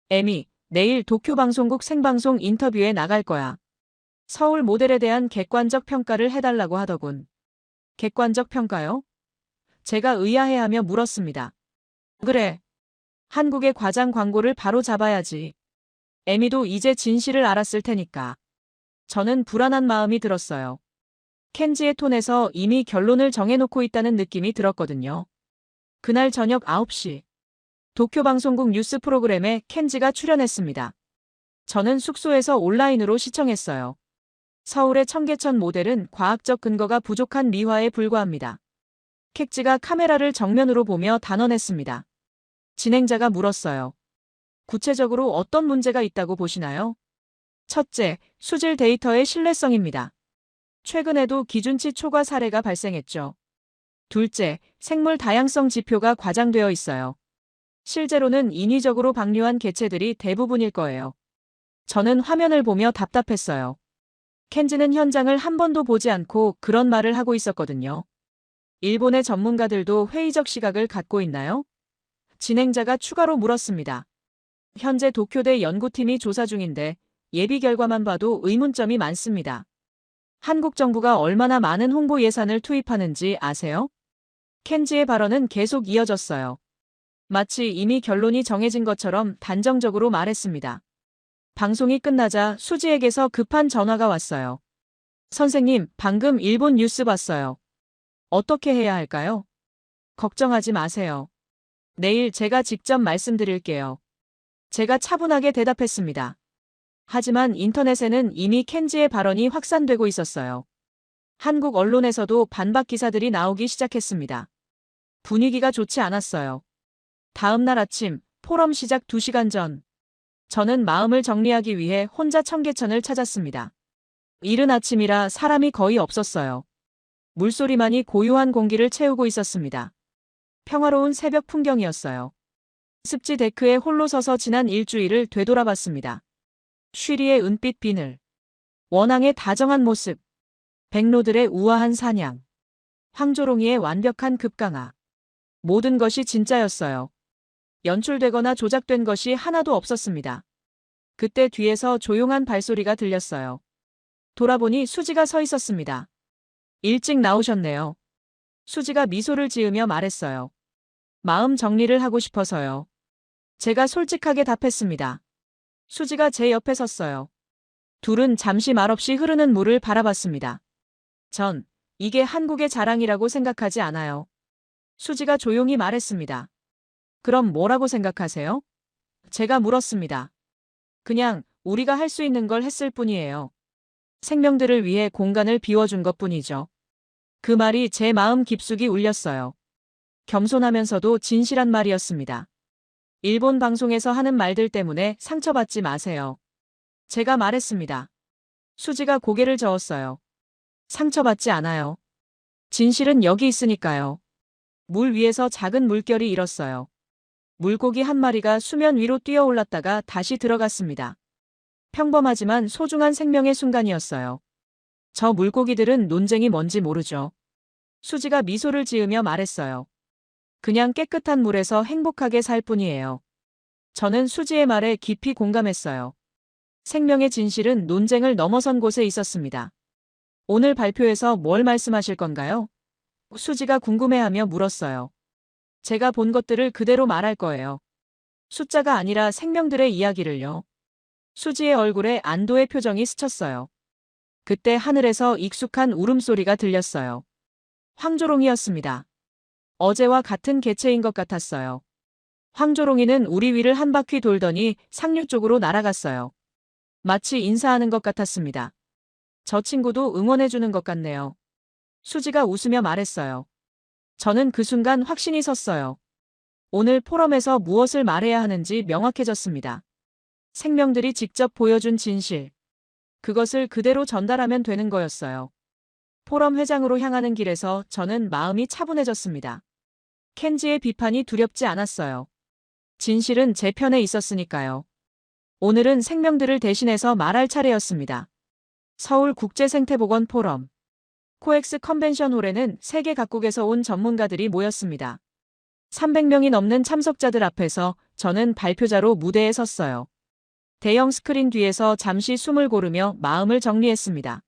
에미, 내일 도쿄 방송국 생방송 인터뷰에 나갈 거야. 서울 모델에 대한 객관적 평가를 해달라고 하더군. 객관적 평가요? 제가 의아해하며 물었습니다. 그래. 한국의 과장 광고를 바로 잡아야지. 에미도 이제 진실을 알았을 테니까. 저는 불안한 마음이 들었어요. 켄지의 톤에서 이미 결론을 정해놓고 있다는 느낌이 들었거든요. 그날 저녁 9시. 도쿄 방송국 뉴스 프로그램에 켄지가 출연했습니다. 저는 숙소에서 온라인으로 시청했어요. 서울의 청계천 모델은 과학적 근거가 부족한 미화에 불과합니다. 켄지가 카메라를 정면으로 보며 단언했습니다. 진행자가 물었어요. 구체적으로 어떤 문제가 있다고 보시나요? 첫째, 수질 데이터의 신뢰성입니다. 최근에도 기준치 초과 사례가 발생했죠. 둘째, 생물 다양성 지표가 과장되어 있어요. 실제로는 인위적으로 방류한 개체들이 대부분일 거예요. 저는 화면을 보며 답답했어요. 켄지는 현장을 한 번도 보지 않고 그런 말을 하고 있었거든요. 일본의 전문가들도 회의적 시각을 갖고 있나요? 진행자가 추가로 물었습니다. 현재 도쿄대 연구팀이 조사 중인데 예비 결과만 봐도 의문점이 많습니다. 한국 정부가 얼마나 많은 홍보 예산을 투입하는지 아세요? 켄지의 발언은 계속 이어졌어요. 마치 이미 결론이 정해진 것처럼 단정적으로 말했습니다. 방송이 끝나자 수지에게서 급한 전화가 왔어요. 선생님, 방금 일본 뉴스 봤어요. 어떻게 해야 할까요? 걱정하지 마세요. 내일 제가 직접 말씀드릴게요. 제가 차분하게 대답했습니다. 하지만 인터넷에는 이미 켄지의 발언이 확산되고 있었어요. 한국 언론에서도 반박 기사들이 나오기 시작했습니다. 분위기가 좋지 않았어요. 다음 날 아침, 포럼 시작 2시간 전. 저는 마음을 정리하기 위해 혼자 청계천을 찾았습니다. 이른 아침이라 사람이 거의 없었어요. 물소리만이 고요한 공기를 채우고 있었습니다. 평화로운 새벽 풍경이었어요. 습지 데크에 홀로 서서 지난 일주일을 되돌아봤습니다. 쉬리의 은빛 비늘, 원앙의 다정한 모습, 백로들의 우아한 사냥, 황조롱이의 완벽한 급강하. 모든 것이 진짜였어요. 연출되거나 조작된 것이 하나도 없었습니다. 그때 뒤에서 조용한 발소리가 들렸어요. 돌아보니 수지가 서 있었습니다. 일찍 나오셨네요. 수지가 미소를 지으며 말했어요. 마음 정리를 하고 싶어서요. 제가 솔직하게 답했습니다. 수지가 제 옆에 섰어요. 둘은 잠시 말없이 흐르는 물을 바라봤습니다. 전 이게 한국의 자랑이라고 생각하지 않아요. 수지가 조용히 말했습니다. 그럼 뭐라고 생각하세요? 제가 물었습니다. 그냥 우리가 할 수 있는 걸 했을 뿐이에요. 생명들을 위해 공간을 비워준 것뿐이죠. 그 말이 제 마음 깊숙이 울렸어요. 겸손하면서도 진실한 말이었습니다. 일본 방송에서 하는 말들 때문에 상처받지 마세요. 제가 말했습니다. 수지가 고개를 저었어요. 상처받지 않아요. 진실은 여기 있으니까요. 물 위에서 작은 물결이 일었어요. 물고기 한 마리가 수면 위로 뛰어올랐다가 다시 들어갔습니다. 평범하지만 소중한 생명의 순간이었어요. 저 물고기들은 논쟁이 뭔지 모르죠. 수지가 미소를 지으며 말했어요. 그냥 깨끗한 물에서 행복하게 살 뿐이에요. 저는 수지의 말에 깊이 공감했어요. 생명의 진실은 논쟁을 넘어선 곳에 있었습니다. 오늘 발표에서 뭘 말씀하실 건가요? 수지가 궁금해하며 물었어요. 제가 본 것들을 그대로 말할 거예요. 숫자가 아니라 생명들의 이야기를요. 수지의 얼굴에 안도의 표정이 스쳤어요. 그때 하늘에서 익숙한 울음소리가 들렸어요. 황조롱이었습니다. 어제와 같은 개체인 것 같았어요. 황조롱이는 우리 위를 한 바퀴 돌더니 상류 쪽으로 날아갔어요. 마치 인사하는 것 같았습니다. 저 친구도 응원해주는 것 같네요. 수지가 웃으며 말했어요. 저는 그 순간 확신이 섰어요. 오늘 포럼에서 무엇을 말해야 하는지 명확해졌습니다. 생명들이 직접 보여준 진실. 그것을 그대로 전달하면 되는 거였어요. 포럼 회장으로 향하는 길에서 저는 마음이 차분해졌습니다. 켄지의 비판이 두렵지 않았어요. 진실은 제 편에 있었으니까요. 오늘은 생명들을 대신해서 말할 차례였습니다. 서울국제생태보건 포럼. 코엑스 컨벤션홀에는 세계 각국에서 온 전문가들이 모였습니다. 300명이 넘는 참석자들 앞에서 저는 발표자로 무대에 섰어요. 대형 스크린 뒤에서 잠시 숨을 고르며 마음을 정리했습니다.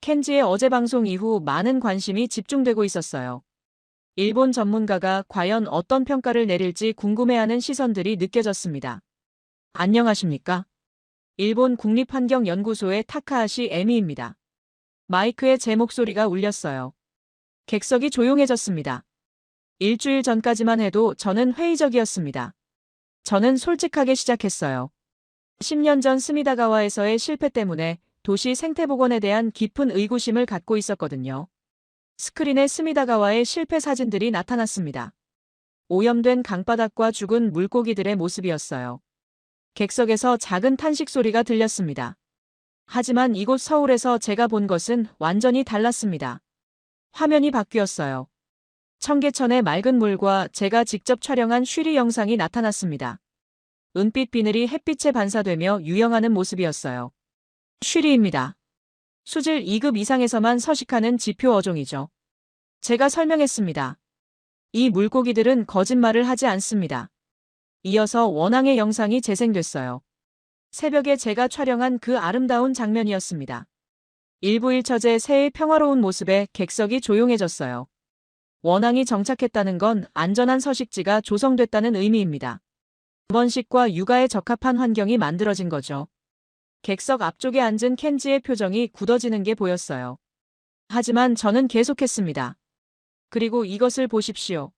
켄지의 어제 방송 이후 많은 관심이 집중되고 있었어요. 일본 전문가가 과연 어떤 평가를 내릴지 궁금해하는 시선들이 느껴졌습니다. 안녕하십니까? 일본 국립환경연구소의 타카하시 에미입니다. 마이크에 제 목소리가 울렸어요. 객석이 조용해졌습니다. 일주일 전까지만 해도 저는 회의적이었습니다. 저는 솔직하게 시작했어요. 10년 전 스미다가와에서의 실패 때문에 도시 생태복원에 대한 깊은 의구심을 갖고 있었거든요. 스크린에 스미다가와의 실패 사진들이 나타났습니다. 오염된 강바닥과 죽은 물고기들의 모습이었어요. 객석에서 작은 탄식 소리가 들렸습니다. 하지만 이곳 서울에서 제가 본 것은 완전히 달랐습니다. 화면이 바뀌었어요. 청계천의 맑은 물과 제가 직접 촬영한 쉬리 영상이 나타났습니다. 은빛 비늘이 햇빛에 반사되며 유영하는 모습이었어요. 쉬리입니다. 수질 2급 이상에서만 서식하는 지표 어종이죠. 제가 설명했습니다. 이 물고기들은 거짓말을 하지 않습니다. 이어서 원앙의 영상이 재생됐어요. 새벽에 제가 촬영한 그 아름다운 장면이었습니다. 일부일처제 새의 평화로운 모습에 객석이 조용해졌어요. 원앙이 정착했다는 건 안전한 서식지가 조성됐다는 의미입니다. 번식과 육아에 적합한 환경이 만들어진 거죠. 객석 앞쪽에 앉은 켄지의 표정이 굳어지는 게 보였어요. 하지만 저는 계속했습니다. 그리고 이것을 보십시오.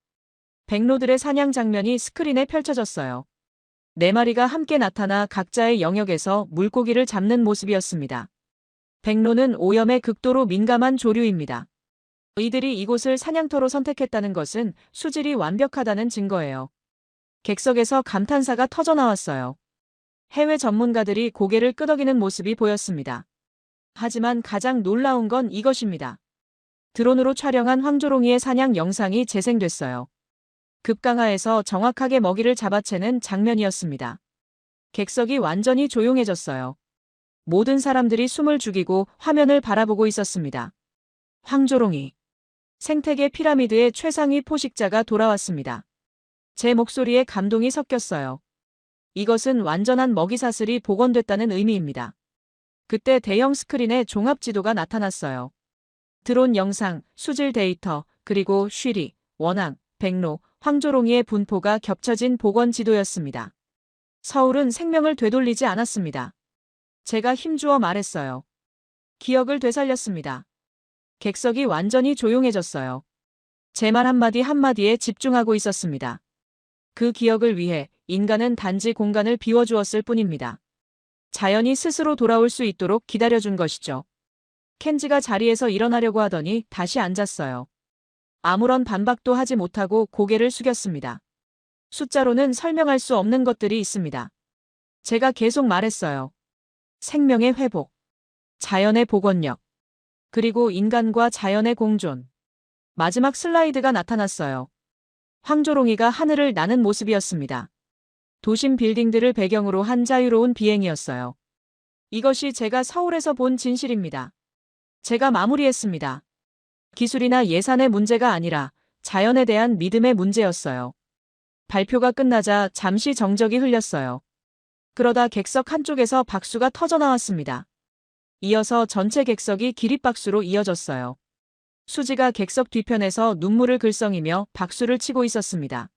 백로들의 사냥 장면이 스크린에 펼쳐졌어요. 네 마리가 함께 나타나 각자의 영역에서 물고기를 잡는 모습이었습니다. 백로는 오염에 극도로 민감한 조류입니다. 이들이 이곳을 사냥터로 선택했다는 것은 수질이 완벽하다는 증거예요. 객석에서 감탄사가 터져나왔어요. 해외 전문가들이 고개를 끄덕이는 모습이 보였습니다. 하지만 가장 놀라운 건 이것입니다. 드론으로 촬영한 황조롱이의 사냥 영상이 재생됐어요. 급강하에서 정확하게 먹이를 잡아채는 장면이었습니다. 객석이 완전히 조용해졌어요. 모든 사람들이 숨을 죽이고 화면을 바라보고 있었습니다. 황조롱이. 생태계 피라미드의 최상위 포식자가 돌아왔습니다. 제 목소리에 감동이 섞였어요. 이것은 완전한 먹이사슬이 복원됐다는 의미입니다. 그때 대형 스크린에 종합지도가 나타났어요. 드론 영상, 수질 데이터, 그리고 쉬리, 원앙, 백로, 황조롱이의 분포가 겹쳐진 복원 지도였습니다. 서울은 생명을 되돌리지 않았습니다. 제가 힘주어 말했어요. 기억을 되살렸습니다. 객석이 완전히 조용해졌어요. 제 말 한마디 한마디에 집중하고 있었습니다. 그 기억을 위해 인간은 단지 공간을 비워주었을 뿐입니다. 자연이 스스로 돌아올 수 있도록 기다려준 것이죠. 켄지가 자리에서 일어나려고 하더니 다시 앉았어요. 아무런 반박도 하지 못하고 고개를 숙였습니다. 숫자로는 설명할 수 없는 것들이 있습니다. 제가 계속 말했어요. 생명의 회복, 자연의 복원력, 그리고 인간과 자연의 공존. 마지막 슬라이드가 나타났어요. 황조롱이가 하늘을 나는 모습이었습니다. 도심 빌딩들을 배경으로 한 자유로운 비행이었어요. 이것이 제가 서울에서 본 진실입니다. 제가 마무리했습니다. 기술이나 예산의 문제가 아니라 자연에 대한 믿음의 문제였어요. 발표가 끝나자 잠시 정적이 흘렸어요. 그러다 객석 한쪽에서 박수가 터져 나왔습니다. 이어서 전체 객석이 기립박수로 이어졌어요. 수지가 객석 뒤편에서 눈물을 글썽이며 박수를 치고 있었습니다.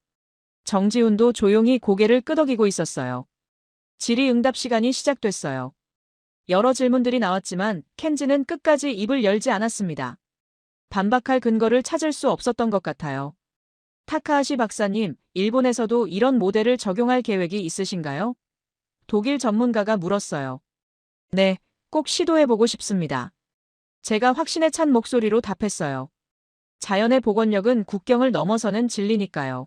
정지훈도 조용히 고개를 끄덕이고 있었어요. 질의응답 시간이 시작됐어요. 여러 질문들이 나왔지만 켄지는 끝까지 입을 열지 않았습니다. 반박할 근거를 찾을 수 없었던 것 같아요. 타카하시 박사님, 일본에서도 이런 모델을 적용할 계획이 있으신가요? 독일 전문가가 물었어요. 네, 꼭 시도해보고 싶습니다. 제가 확신에 찬 목소리로 답했어요. 자연의 복원력은 국경을 넘어서는 진리니까요.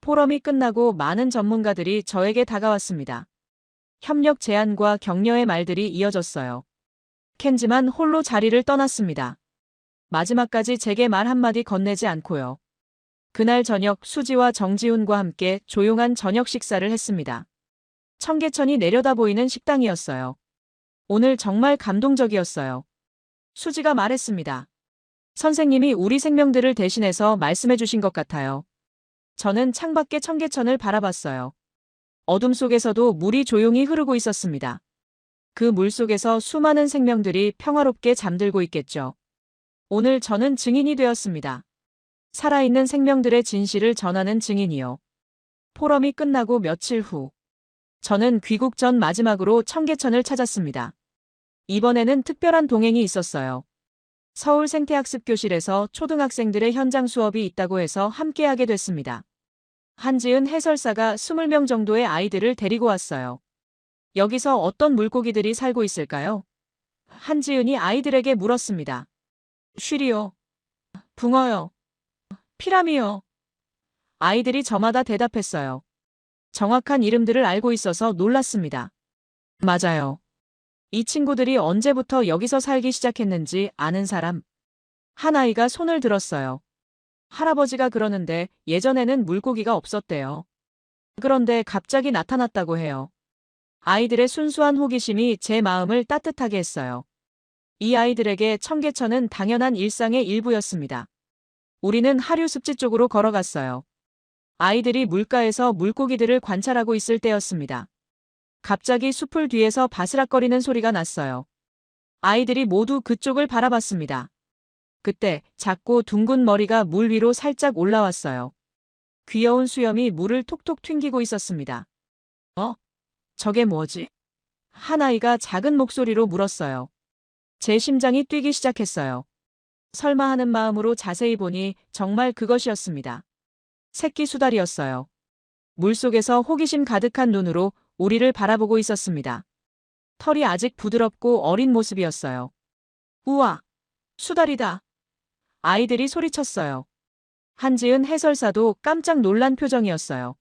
포럼이 끝나고 많은 전문가들이 저에게 다가왔습니다. 협력 제안과 격려의 말들이 이어졌어요. 켄지만 홀로 자리를 떠났습니다. 마지막까지 제게 말 한마디 건네지 않고요. 그날 저녁 수지와 정지훈과 함께 조용한 저녁 식사를 했습니다. 청계천이 내려다 보이는 식당이었어요. 오늘 정말 감동적이었어요. 수지가 말했습니다. 선생님이 우리 생명들을 대신해서 말씀해 주신 것 같아요. 저는 창밖의 청계천을 바라봤어요. 어둠 속에서도 물이 조용히 흐르고 있었습니다. 그 물 속에서 수많은 생명들이 평화롭게 잠들고 있겠죠. 오늘 저는 증인이 되었습니다. 살아있는 생명들의 진실을 전하는 증인이요. 포럼이 끝나고 며칠 후, 저는 귀국 전 마지막으로 청계천을 찾았습니다. 이번에는 특별한 동행이 있었어요. 서울 생태학습교실에서 초등학생들의 현장 수업이 있다고 해서 함께하게 됐습니다. 한지은 해설사가 20명 정도의 아이들을 데리고 왔어요. 여기서 어떤 물고기들이 살고 있을까요? 한지은이 아이들에게 물었습니다. 쉬리요. 붕어요. 피라미요. 아이들이 저마다 대답했어요. 정확한 이름들을 알고 있어서 놀랐습니다. 맞아요. 이 친구들이 언제부터 여기서 살기 시작했는지 아는 사람. 한 아이가 손을 들었어요. 할아버지가 그러는데 예전에는 물고기가 없었대요. 그런데 갑자기 나타났다고 해요. 아이들의 순수한 호기심이 제 마음을 따뜻하게 했어요. 이 아이들에게 청계천은 당연한 일상의 일부였습니다. 우리는 하류 습지 쪽으로 걸어갔어요. 아이들이 물가에서 물고기들을 관찰하고 있을 때였습니다. 갑자기 숲을 뒤에서 바스락거리는 소리가 났어요. 아이들이 모두 그쪽을 바라봤습니다. 그때 작고 둥근 머리가 물 위로 살짝 올라왔어요. 귀여운 수염이 물을 톡톡 튕기고 있었습니다. 저게 뭐지? 한 아이가 작은 목소리로 물었어요. 제 심장이 뛰기 시작했어요. 설마 하는 마음으로 자세히 보니 정말 그것이었습니다. 새끼 수달이었어요. 물속에서 호기심 가득한 눈으로 우리를 바라보고 있었습니다. 털이 아직 부드럽고 어린 모습이었어요. 우와! 수달이다! 아이들이 소리쳤어요. 한지은 해설사도 깜짝 놀란 표정이었어요.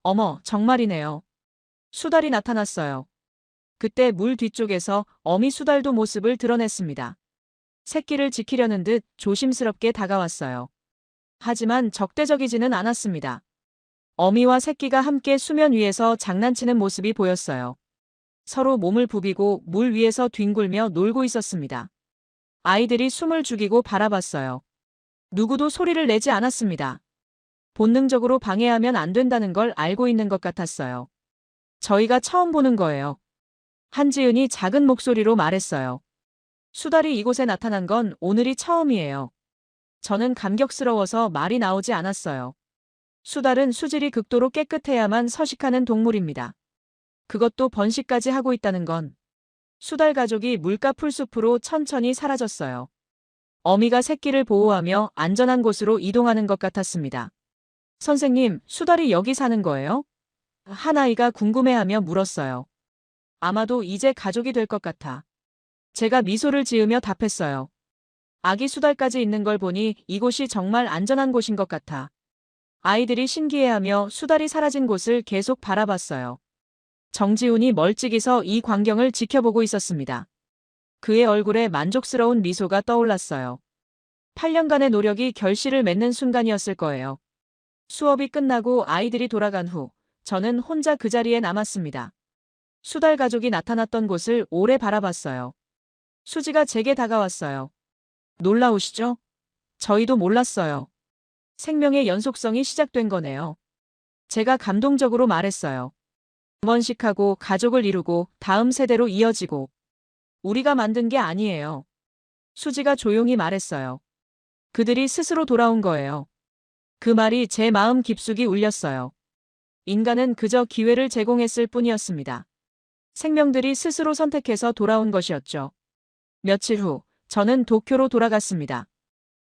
어머, 정말이네요. 수달이 나타났어요. 그때 물 뒤쪽에서 어미 수달도 모습을 드러냈습니다. 새끼를 지키려는 듯 조심스럽게 다가왔어요. 하지만 적대적이지는 않았습니다. 어미와 새끼가 함께 수면 위에서 장난치는 모습이 보였어요. 서로 몸을 부비고 물 위에서 뒹굴며 놀고 있었습니다. 아이들이 숨을 죽이고 바라봤어요. 누구도 소리를 내지 않았습니다. 본능적으로 방해하면 안 된다는 걸 알고 있는 것 같았어요. 저희가 처음 보는 거예요. 한지은이 작은 목소리로 말했어요. 수달이 이곳에 나타난 건 오늘이 처음이에요. 저는 감격스러워서 말이 나오지 않았어요. 수달은 수질이 극도로 깨끗해야만 서식하는 동물입니다. 그것도 번식까지 하고 있다는 건 수달 가족이 물가 풀숲으로 천천히 사라졌어요. 어미가 새끼를 보호하며 안전한 곳으로 이동하는 것 같았습니다. 선생님, 수달이 여기 사는 거예요? 한 아이가 궁금해하며 물었어요. 아마도 이제 가족이 될 것 같아. 제가 미소를 지으며 답했어요. 아기 수달까지 있는 걸 보니 이곳이 정말 안전한 곳인 것 같아. 아이들이 신기해하며 수달이 사라진 곳을 계속 바라봤어요. 정지훈이 멀찍이 서 이 광경을 지켜보고 있었습니다. 그의 얼굴에 만족스러운 미소가 떠올랐어요. 8년간의 노력이 결실을 맺는 순간이었을 거예요. 수업이 끝나고 아이들이 돌아간 후 저는 혼자 그 자리에 남았습니다. 수달 가족이 나타났던 곳을 오래 바라봤어요. 수지가 제게 다가왔어요. 놀라우시죠? 저희도 몰랐어요. 생명의 연속성이 시작된 거네요. 제가 감동적으로 말했어요. 번식하고 가족을 이루고 다음 세대로 이어지고 우리가 만든 게 아니에요. 수지가 조용히 말했어요. 그들이 스스로 돌아온 거예요. 그 말이 제 마음 깊숙이 울렸어요. 인간은 그저 기회를 제공했을 뿐이었습니다. 생명들이 스스로 선택해서 돌아온 것이었죠. 며칠 후 저는 도쿄로 돌아갔습니다.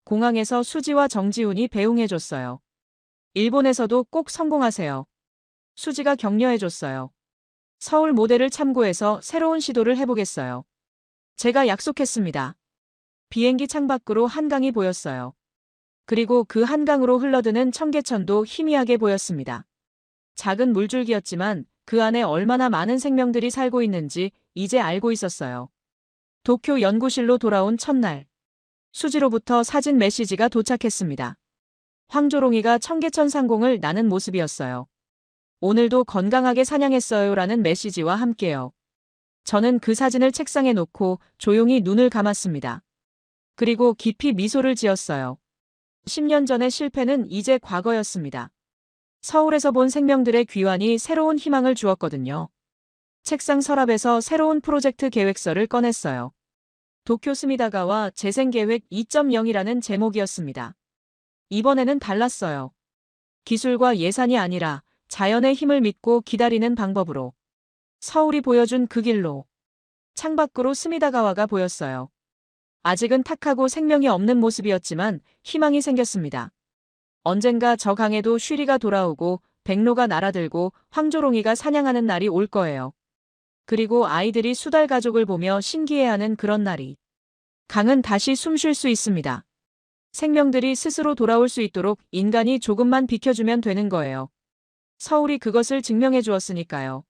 공항에서 수지와 정지훈이 배웅해줬어요. 일본에서도 꼭 성공하세요. 수지가 격려해줬어요. 서울 모델을 참고해서 새로운 시도를 해보겠어요. 제가 약속했습니다. 비행기 창밖으로 한강이 보였어요. 그리고 그 한강으로 흘러드는 청계천도 희미하게 보였습니다. 작은 물줄기였지만 그 안에 얼마나 많은 생명들이 살고 있는지 이제 알고 있었어요. 도쿄 연구실로 돌아온 첫날. 수지로부터 사진 메시지가 도착했습니다. 황조롱이가 청계천 상공을 나는 모습이었어요. 오늘도 건강하게 사냥했어요라는 메시지와 함께요. 저는 그 사진을 책상에 놓고 조용히 눈을 감았습니다. 그리고 깊이 미소를 지었어요. 10년 전의 실패는 이제 과거였습니다. 서울에서 본 생명들의 귀환이 새로운 희망을 주었거든요. 책상 서랍에서 새로운 프로젝트 계획서를 꺼냈어요. 도쿄 스미다가와 재생계획 2.0이라는 제목이었습니다. 이번에는 달랐어요. 기술과 예산이 아니라 자연의 힘을 믿고 기다리는 방법으로. 서울이 보여준 그 길로. 창밖으로 스미다가와가 보였어요. 아직은 탁하고 생명이 없는 모습이었지만 희망이 생겼습니다. 언젠가 저 강에도 쉬리가 돌아오고 백로가 날아들고 황조롱이가 사냥하는 날이 올 거예요. 그리고 아이들이 수달 가족을 보며 신기해하는 그런 날이. 강은 다시 숨 쉴 수 있습니다. 생명들이 스스로 돌아올 수 있도록 인간이 조금만 비켜주면 되는 거예요. 서울이 그것을 증명해 주었으니까요.